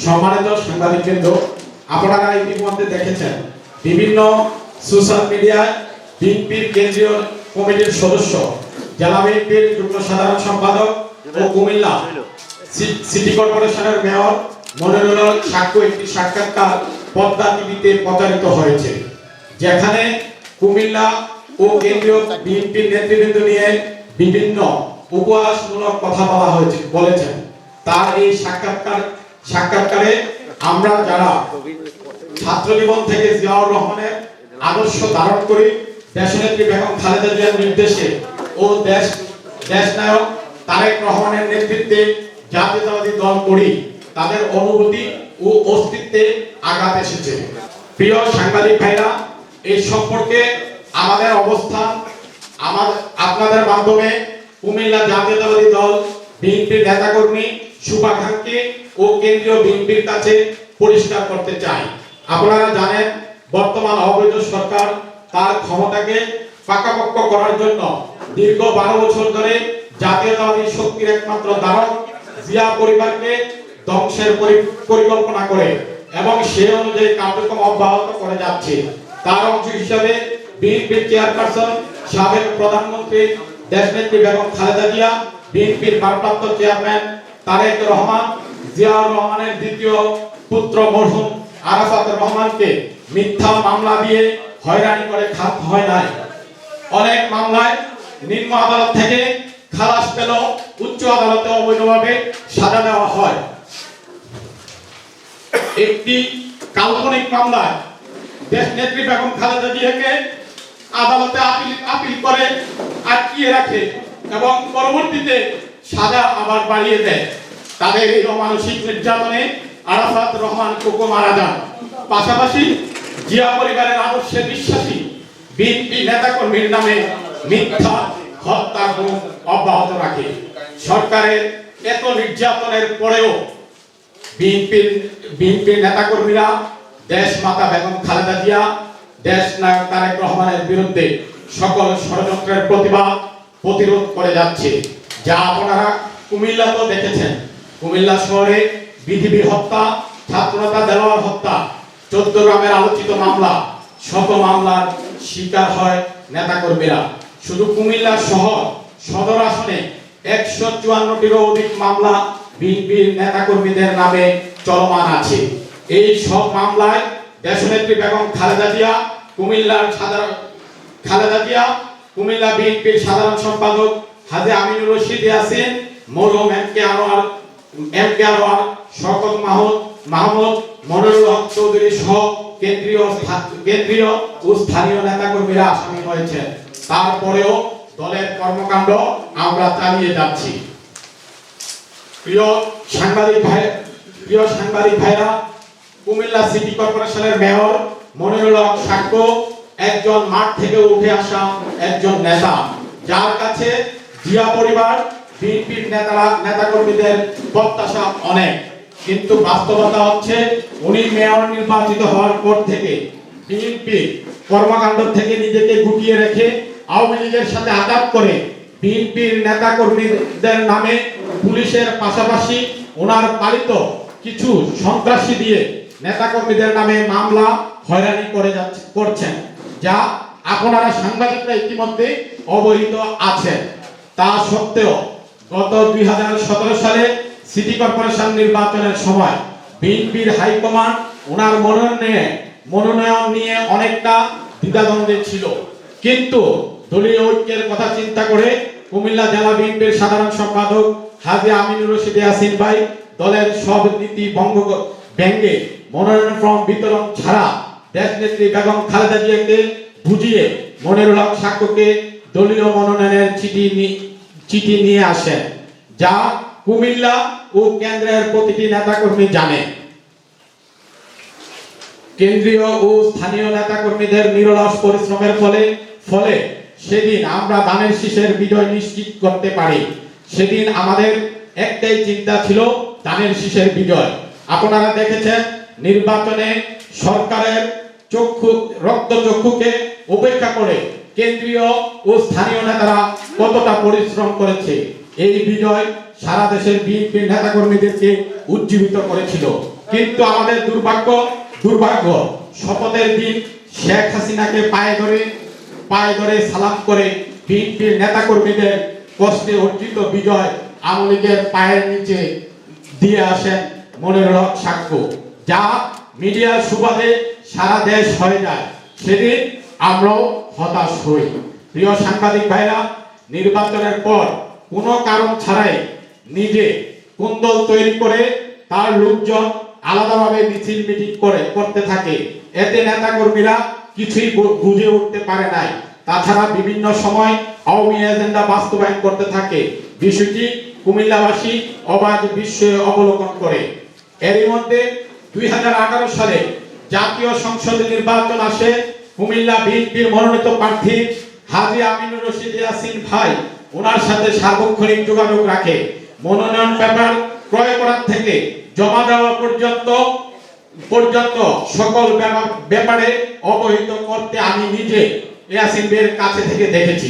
সম্মানিত সাংবাদিকবৃন্দ, আপনারা ইতিমধ্যে দেখেছেন বিভিন্ন সোশ্যাল মিডিয়ায় বিএনপির কেন্দ্রীয় কমিটির সদস্য, জেলা বিএনপির যুগ্ম সাধারণ সম্পাদক ও কুমিল্লা সিটি কর্পোরেশনের মেয়র মনিরুল হক সাক্ষ্য একটি সাক্ষাৎকার পদ্মা টিভিতে প্রচারিত হয়েছে, যেখানে কুমিল্লা ও কেন্দ্রীয় বিএনপির নেতৃবৃন্দ নিয়ে বিভিন্ন উপহাসমূলক কথা বলা হয়েছে বলেছেন। তার এই সাক্ষাৎকারে আমরা যারা ছাত্র জীবন থেকে জিয়াউর রহমানের আদর্শ ধারণ করি, দেশনেত্রী বেগম খালেদা জিয়ার নির্দেশে ও দেশনায়ক তারেক রহমানের নেতৃত্বে জাতীয়তাবাদী দল করি, তাদের অনুভূতি ও অস্তিত্বে আঘাত এসেছে। প্রিয় সাংবাদিক ভাইরা, এই সম্পর্কে আমাদের অবস্থান আপনাদের মাধ্যমে কুমিল্লা জাতীয়তাবাদী দল বিএনপির নেতাকর্মী, শুভাকাঙ্ক্ষী ও কেন্দ্রীয় বিএনপির কাছে পরিষ্কার করতে চাই। আপনারা জানেন, বর্তমান অবৈধ সরকার তার ক্ষমতাকে পাকাপোক্ত করার জন্য দীর্ঘ 12 বছর ধরে জাতীয়তাবাদী শক্তির একমাত্র ধারক জিয়া পরিবারকে ধ্বংসের পরিকল্পনা করে এবং সেই অনুযায়ী কার্যক্রম অব্যাহত করে যাচ্ছে। তার অংশ হিসেবে বিএনপির চেয়ারপারসন, সাবেক প্রধানমন্ত্রী দেশনেত্রী বেগম খালেদা জিয়া, বিএনপির ভারপ্রাপ্ত চেয়ারম্যান তারেক রহমান, জিয়াউর রহমানের দ্বিতীয় পুত্র মরহুম আরাফাত রহমানকে মিথ্যা মামলা দিয়ে হয়রানি করে খাত হয় নাই। অনেক মামলায় নিম্ন আদালত থেকে খালাস পেল, উচ্চ আদালতে অবৈধভাবে সাজা দেওয়া হয়। একটি কাল্পনিক মামলায় দেশনেত্রী বেগম খালেদা জিয়াকে আদালতে আপিল করে আটকিয়ে রাখে এবং পরবর্তীতে সাজা আবার বাড়িয়ে দেয়। তাদের এই অমানসিক নির্যাতনে আরাফাত রহমান কোকো মারা যান। পাশাপাশি জিয়া পরিবারের আদর্শে বিশ্বাসী বিএনপি নেতাকর্মীর নামে মিথ্যা হত্যা অব্যাহত রাখে। সরকারের এত নির্যাতনের পরেও বিএনপির নেতাকর্মীরা দেশ মাতা বেগম খালেদা জিয়া, দেশ নায়ক তারেক রহমানের বিরুদ্ধে সকল ষড়যন্ত্রের প্রতিরোধ করে যাচ্ছে। যা আপনারা কুমিল্লাতেও দেখেছেন। কুমিল্লা শহরে বিধিবি হত্যা, ছাত্রনেতা দেলোয়ার হত্যা, 14 গ্রামের আলোচিত মামলা, শত মামলার শিকার হয় নেতাকর্মীরা। শুধু কুমিল্লা শহর সদর আসনে 154টিরও অধিক মামলা বিএনপির নেতাকর্মীদের নামে চলমান আছে। এই সব মামলায় দেশনেত্রী বেগম খালেদা জিয়া, কুমিল্লা বিএনপির সাধারণ সম্পাদক হাজী আমিনুর রশিদ ইয়াসিন, মরহুম এম কে আনোয়ার, শওকত মাহমুদ, মনিরুল হক চৌধুরী সহ কেন্দ্রীয় ও স্থানীয় নেতাকর্মীরা আসামি হয়েছেন। তারপরেও দলের কর্মকাণ্ড আমরা চালিয়ে যাচ্ছি। প্রিয় সাংবাদিক ভাইরা, কুমিল্লা সিটি কর্পোরেশনের মেয়র মনিরুল হক সাক্ষ্য একজন মাঠ থেকে উঠে আসা একজন নেতা, যার কাছে জিয়া পরিবার, বিএনপির নেতাকর্মীদের প্রত্যাশা অনেক। কিন্তু বাস্তবতা হচ্ছে, উনি মেয়র নির্বাচিত হওয়ার পর থেকে বিএনপি কর্মকাণ্ড থেকে নিজেকে গুটিয়ে রেখে আওয়ামী লীগের সাথে আঘাত করে বিএনপির নেতাকর্মীদের নামে পুলিশের পাশাপাশি ওনার পালিত কিছু সন্ত্রাসী দিয়ে নেতাকর্মীদের নামে মামলা হয়রানি করছেন, যা আপনারা সাংবাদিকরা ইতিমধ্যে অবহিত আছেন। তা সত্ত্বেও গত 2017 সালে সিটি কর্পোরেশন নির্বাচনের সময় বিএনপির হাইকমান্ড ওনার মনোনয়ন নিয়ে অনেকটা দ্বিধাদ্বন্দ্বে ছিল। কিন্তু দলীয় ঐক্যের কথা চিন্তা করে কুমিল্লা জেলা বিএনপির সাধারণ সম্পাদক হাজী আমিনুর রশিদ ইয়াসিন ভাই দলের সব নীতি ভেঙে মনোনয়ন ফর্ম বিতরণ ছাড়া দেশনেত্রী বেগম খালেদা জিয়াকে বুঝিয়ে মনিরুল হক সাক্ষ্যকে দলীয় মনোনয়নের চিঠি নিয়ে আসেন, যা কুমিল্লা ও কেন্দ্রের প্রতিটি নেতাকর্মী জানে। কেন্দ্রীয় ও স্থানীয় নেতাকর্মীদের নিরলস পরিশ্রমের ফলে সেদিন আমরা ধানের শীষের বিজয় নিশ্চিত করতে পারি। সেদিন আমাদের একটাই চিন্তা ছিল, ধানের শীষের বিজয়। আপনারা দেখেছেন নির্বাচনে সরকারের রক্তচক্ষুকে উপেক্ষা করে কেন্দ্রীয় ও স্থানীয় নেতারা কতটা পরিশ্রম করেছে। এই বিজয় সারা দেশের বিএনপির নেতাকর্মীদেরকে উজ্জীবিত করেছিল। কিন্তু আমাদের দুর্ভাগ্য শপথের দিন শেখ হাসিনাকে পায়ে ধরে সালাম করে বিএনপির নেতাকর্মীদের কষ্টে অর্জিত বিজয় আওয়ামী লীগের পায়ের নিচে দিয়ে আসেন মনিরুল হক সাক্ষ্য, যা মিডিয়ার সুবাদে সারা দেশ হয়ে যায়। সেদিন আমরাও হতাশ হই। প্রিয় সাংবাদিক ভাইরা, নির্বাচনের পর কোনো কারণ ছাড়াই নিজে কুন্দল তৈরি করে তার লোকজন আলাদাভাবে মিছিল মিটিং করতে থাকে। এতে নেতাকর্মীরা কিছুই বুঝে উঠতে পারে নাই। তাছাড়া বিভিন্ন সময় আওয়ামী এজেন্ডা বাস্তবায়ন করতে থাকে। বিষয়টি কুমিল্লাবাসী অবাধ বিস্ময়ে অবলোকন করে। এরই মধ্যে 2018 সালে জাতীয় সংসদ নির্বাচন আসে। কুমিল্লা বিএনপির মনোনীত প্রার্থী হাজী আমিনুর রশিদ ইয়াসিন ভাই ওনার সাথে সার্বক্ষণিক যোগাযোগ রাখে। মনোনয়ন পেপার ক্রয় করার থেকে জমা দেওয়া পর্যন্ত সকল ব্যাপারে অবহিত করতে আমি নিজে ইয়াসিন ভাইয়ের কাছে থেকে দেখেছি।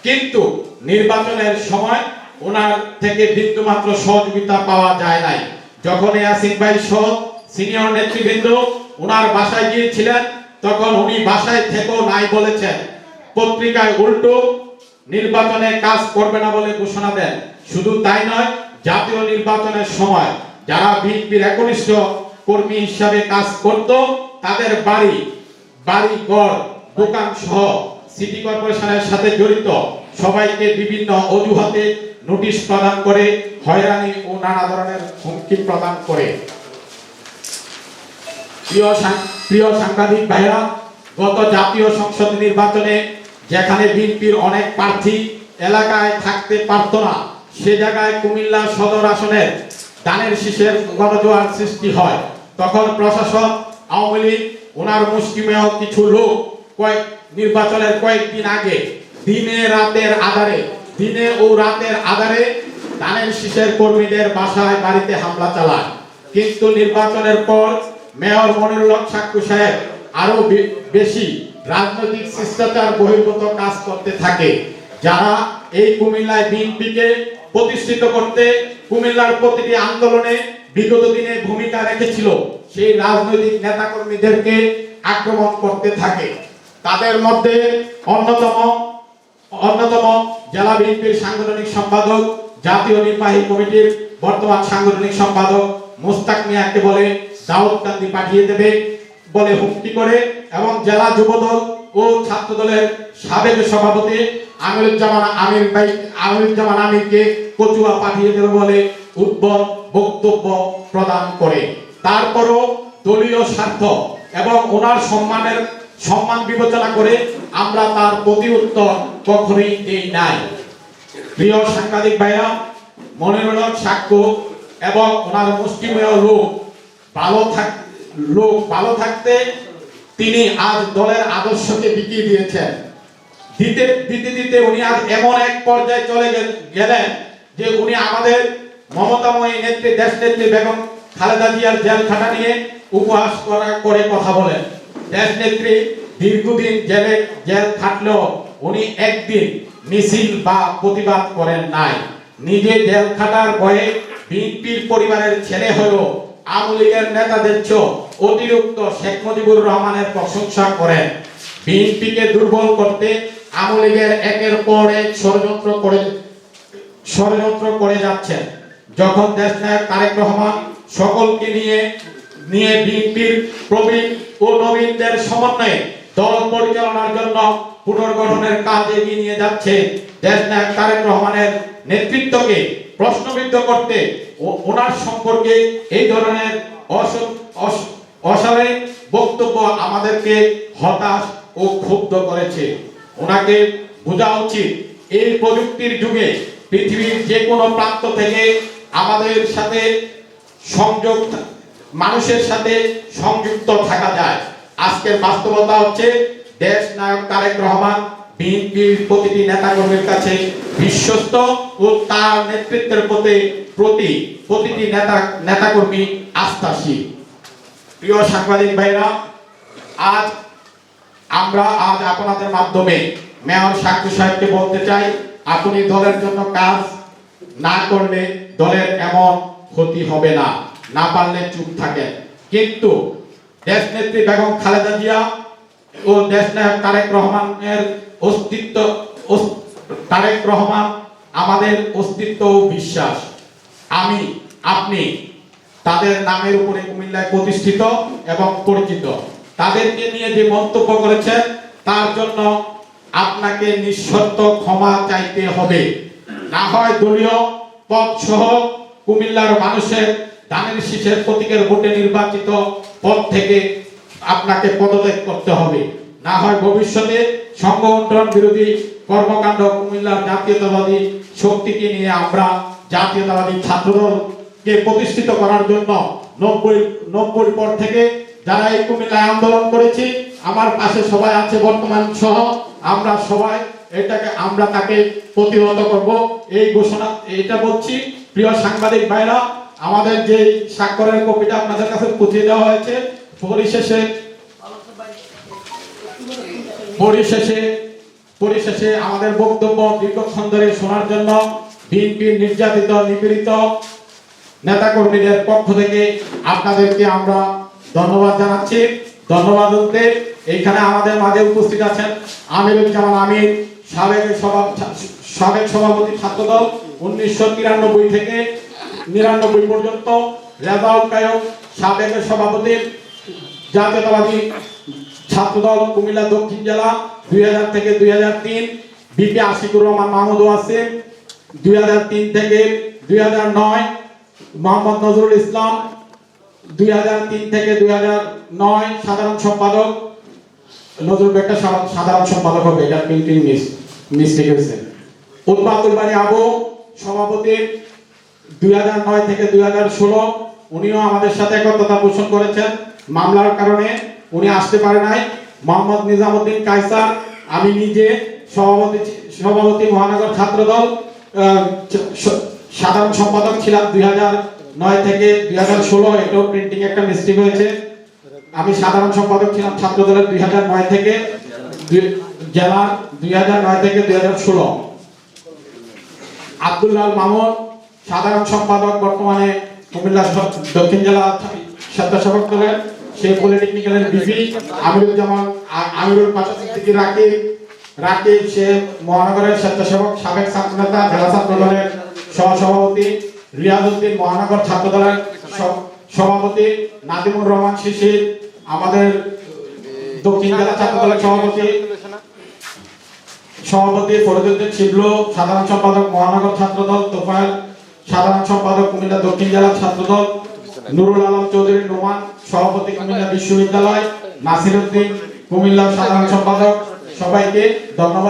কিন্তু নির্বাচনের সময় ওনার থেকে বিন্দুমাত্র সহযোগিতা পাওয়া যায় নাই। যখন ইয়াসিন ভাই সহ সিনিয়র নেতৃবৃন্দ ওনার বাসায় গিয়েছিলেন, তখন উনি বাসায় থেকেও নাই বলেছেন। পত্রিকায় উল্টো নির্বাচনে কাজ করবে না বলে ঘোষণা দেন। শুধু তাই নয়, জাতীয় নির্বাচনের সময় যারা বিএনপির একনিষ্ঠ কর্মী হিসাবে কাজ করত তাদের বাড়ি ঘর দোকান সহ সিটি কর্পোরেশনের সাথে জড়িত সবাইকে বিভিন্ন অজুহাতে নোটিশ প্রদান করে হয়রানি ও নানা ধরনের হুমকি প্রদান করে। প্রিয় সাংবাদিক ভাইরা, গত জাতীয় সংসদ নির্বাচনে যেখানে বিএনপির অনেক প্রার্থী এলাকায় থাকতে পারত না, সে জায়গায় কুমিল্লা সদর আসনের ধানের শীষের গণজোয়ার সৃষ্টি হয়। তখন প্রশাসন, আওয়ামী লীগ, ওনার মুষ্টিমেয় কিছু লোক নির্বাচনের কয়েকদিন আগে দিনে ও রাতের আধারে ধানের শীষের কর্মীদের বাসায় বাড়িতে হামলা চালায়। কিন্তু নির্বাচনের পর মেয়র মনিরুল হক সাক্ষ্য সাহেব আরো বেশি রাজনৈতিক শিষ্টাচার বহির্ভূত কাজ করতে থাকে, যারা এই কুমিল্লায় বিএনপিকে প্রতিষ্ঠিত করতে কুমিল্লার প্রতিটি আন্দোলনে বিগত দিনে ভূমিকা রেখেছিল সেই রাজনৈতিক নেতাকর্মীদেরকে আক্রমণ করতে থাকে। তাদের মধ্যে অন্যতম জেলা বিএনপির সাংগঠনিক সম্পাদক, জাতীয় নির্বাহী কমিটির বর্তমান সাংগঠনিক সম্পাদক মোস্তাক মিয়াকে বলে দাউদকান্দি পাঠিয়ে দেবে বলে হুমকি করে এবং জেলা যুবদল ও ছাত্র দলের সাবেক সভাপতি আমিরুজ্জামান আমিরকে কচুয়া পাঠিয়ে দেবে বলে উদ্ভট বক্তব্য প্রদান করে। তারপরও দলীয় স্বার্থ এবং ওনার সম্মান বিবেচনা করে আমরা তার প্রতি উত্তর কখনোই দেই নাই। প্রিয় সাংবাদিক ভাইরা, মনিরুল হক সাক্ষ্য এবং ওনার মুষ্টিমেয় লোক ভালো থাকতে তিনি আজ দলের আদর্শকে বিকিয়ে দিয়েছেন। দিতে উনি আজ এমন এক পর্যায়ে চলে গেলেন যে উনি আমাদের মমতাময়ী নেত্রী দেশনেত্রী বেগম খালেদা জিয়ার জেল খাটা নিয়ে উপহাস করে কথা বলেন। দেশনেত্রী দীর্ঘদিন জেল খাটলেও উনি একদিন মিছিল বা প্রতিবাদ করেন নাই। নিজে জেল খাটার ভয়ে বিএনপির পরিবারের ছেলে হয়েও আওয়ামী লীগের নেতাদের চেয়ে অতিরিক্ত শেখ মুজিবুর রহমানের প্রশংসা করেন। বিএনপিকে দুর্বল করতে আওয়ামী লীগের একের পর এক ষড়যন্ত্র করে যাচ্ছেন। যখন দেশনায়ক তারেক রহমান সকলকে নিয়ে বিএনপির প্রবীণ ও নবীনদের সমন্বয়ে দল পরিচালনার জন্য পুনর্গঠনের কাজ এগিয়ে নিয়ে যাচ্ছে, দেশনায়ক তারেক রহমানের নেতৃত্বকে প্রশ্নবিদ্ধ করতে ওনার সম্পর্কে এই ধরনের অশালীন বক্তব্য আমাদেরকে হতাশ ও ক্ষুব্ধ করেছে। ওনাকে বোঝা উচিত এই প্রযুক্তির যুগে পৃথিবীর যে কোনো প্রান্ত থেকে আমাদের সাথে মানুষের সাথে সংযুক্ত থাকা যায়। আজকের বাস্তবতা হচ্ছে দেশ নায়ক তারেক রহমান বিএনপির প্রতিটি নেতাকর্মীর কাছে বিশ্বস্ত ও তার নেতৃত্বের প্রতি প্রতিটি নেতাকর্মী আস্থাশীল। প্রিয় সাংবাদিক ভাইরা, আজ আপনাদের মাধ্যমে মেয়র সাক্ষ্য সাহেবকে বলতে চাই, আপনি দলের জন্য কাজ না করলে দলের এমন ক্ষতি হবে না। না পারলে চুপ থাকেন। কিন্তু দেশনেত্রী বেগম খালেদা জিয়া ও দেশনায়ক তারেক রহমানের অস্তিত্ব, তারেক রহমান আমাদের অস্তিত্ব ও বিশ্বাস। আমি আপনি তাদের নামের উপরে কুমিল্লায় প্রতিষ্ঠিত এবং পরিচিত। তাদেরকে নিয়ে যে মন্তব্য করেছেন তার জন্য আপনাকে নিঃশর্ত ক্ষমা চাইতে হবে, না হয় দলীয় পদ সহ কুমিল্লার মানুষের ধানের শীষের প্রতীকের ভোটে নির্বাচিত পদ থেকে আপনাকে পদত্যাগ করতে হবে, না হয় ভবিষ্যতে সংগঠন বিরোধী কর্মকাণ্ড কুমিল্লার জাতীয়তাবাদী শক্তিকে নিয়ে আমরা জাতীয়তাবাদী ছাত্রদলকে প্রতিষ্ঠিত করার জন্য 90 পর থেকে যারা এই কুমিল্লায় আন্দোলন করেছি, আমার পাশে সবাই আছে বর্তমান সহ, আমরা সবাই আমরা তাকে প্রতিহত করব এই ঘোষণা এটা বলছি। প্রিয় সাংবাদিক ভাইরা, আমাদের যে স্বাক্ষরের কপিটা আপনাদের কাছে পৌঁছে দেওয়া হয়েছে, পরিশেষে আমাদের বক্তব্য দীর্ঘক্ষণ ধরে শোনার জন্য বিএনপির নির্যাতিত নিপীড়িত নেতাকর্মীদের পক্ষ থেকে আপনাদেরকে আমরা ধন্যবাদ জানাচ্ছি। ধন্যবাদ বলতে এইখানে আমাদের মাঝে উপস্থিত আছেন আমিরুজ্জামান আমির, সাবেক সভাপতি ছাত্রদল 1993 থেকে 99 পর্যন্ত, রেজাউল কায়ুম সাবেক সভাপতি জাতীয়তাবাদী ছাত্রদল কুমিল্লা দক্ষিণ জেলা 2000 থেকে 2003, বিপি আশিকুর রহমান মাহমুদ ওয়াসিম 2003 থেকে 2009, মোহাম্মদ নজরুল ইসলাম 2003 থেকে 2009 সাধারণ সম্পাদক। নজরুল একটা সাধারণ সম্পাদক হবে, এটা প্রিন্টিং মিস্টেক হয়েছে। উদ্বাতুল বাড়ি আবু সভাপতি 2009 থেকে 2016, উনিও আমাদের সাথে একতা পোষণ করেছেন, মামলার কারণে উনি আসতে পারে নাই। মোহাম্মদ নিজামউদ্দিন কায়সার, আমি নিজে সভাপতি মহানগর ছাত্রদল সাধারণ সম্পাদক ছিলাম 2009 থেকে 2016, এটাও প্রিন্টিং একটা মিস্টেক হয়েছে। আমি সাধারণ সম্পাদক ছিলাম ছাত্রদলের 2009 থেকে জেলা 2009 থেকে 2016। আব্দুল্লাহ মামুন সাধারণ সম্পাদক, বর্তমানে কুমিল্লা দক্ষিণ জেলা স্বেচ্ছাসেবক দলের সেই পলিটেকনিক্যালের বিপি। আমিরুজ্জামান আমিরুল পাশাপাশি রাকিব সে মহানগরের স্বেচ্ছাসেবক, সাবেক ছাত্র নেতা, জেলা ছাত্র দলের সহসভাপতি। রিয়াজউদ্দিন মহানগর ছাত্র দলের সভাপতি। নাদিমুর রহমান শিশির আমাদের দক্ষিণ জেলা ছাত্র দলের সভাপতি। ফরিদুদ্দিন শিবলু সাধারণ সম্পাদক মহানগর ছাত্রদল। তোফায়েল সাধারণ সম্পাদক কুমিল্লা দক্ষিণ জেলা ছাত্রদল। নুরুল আলম চৌধুরী নোমান সভাপতি কুমিল্লা বিশ্ববিদ্যালয়। নাসিরউদ্দিন কুমিল্লা সাধারণ সম্পাদক। সবাইকে ধন্যবাদ।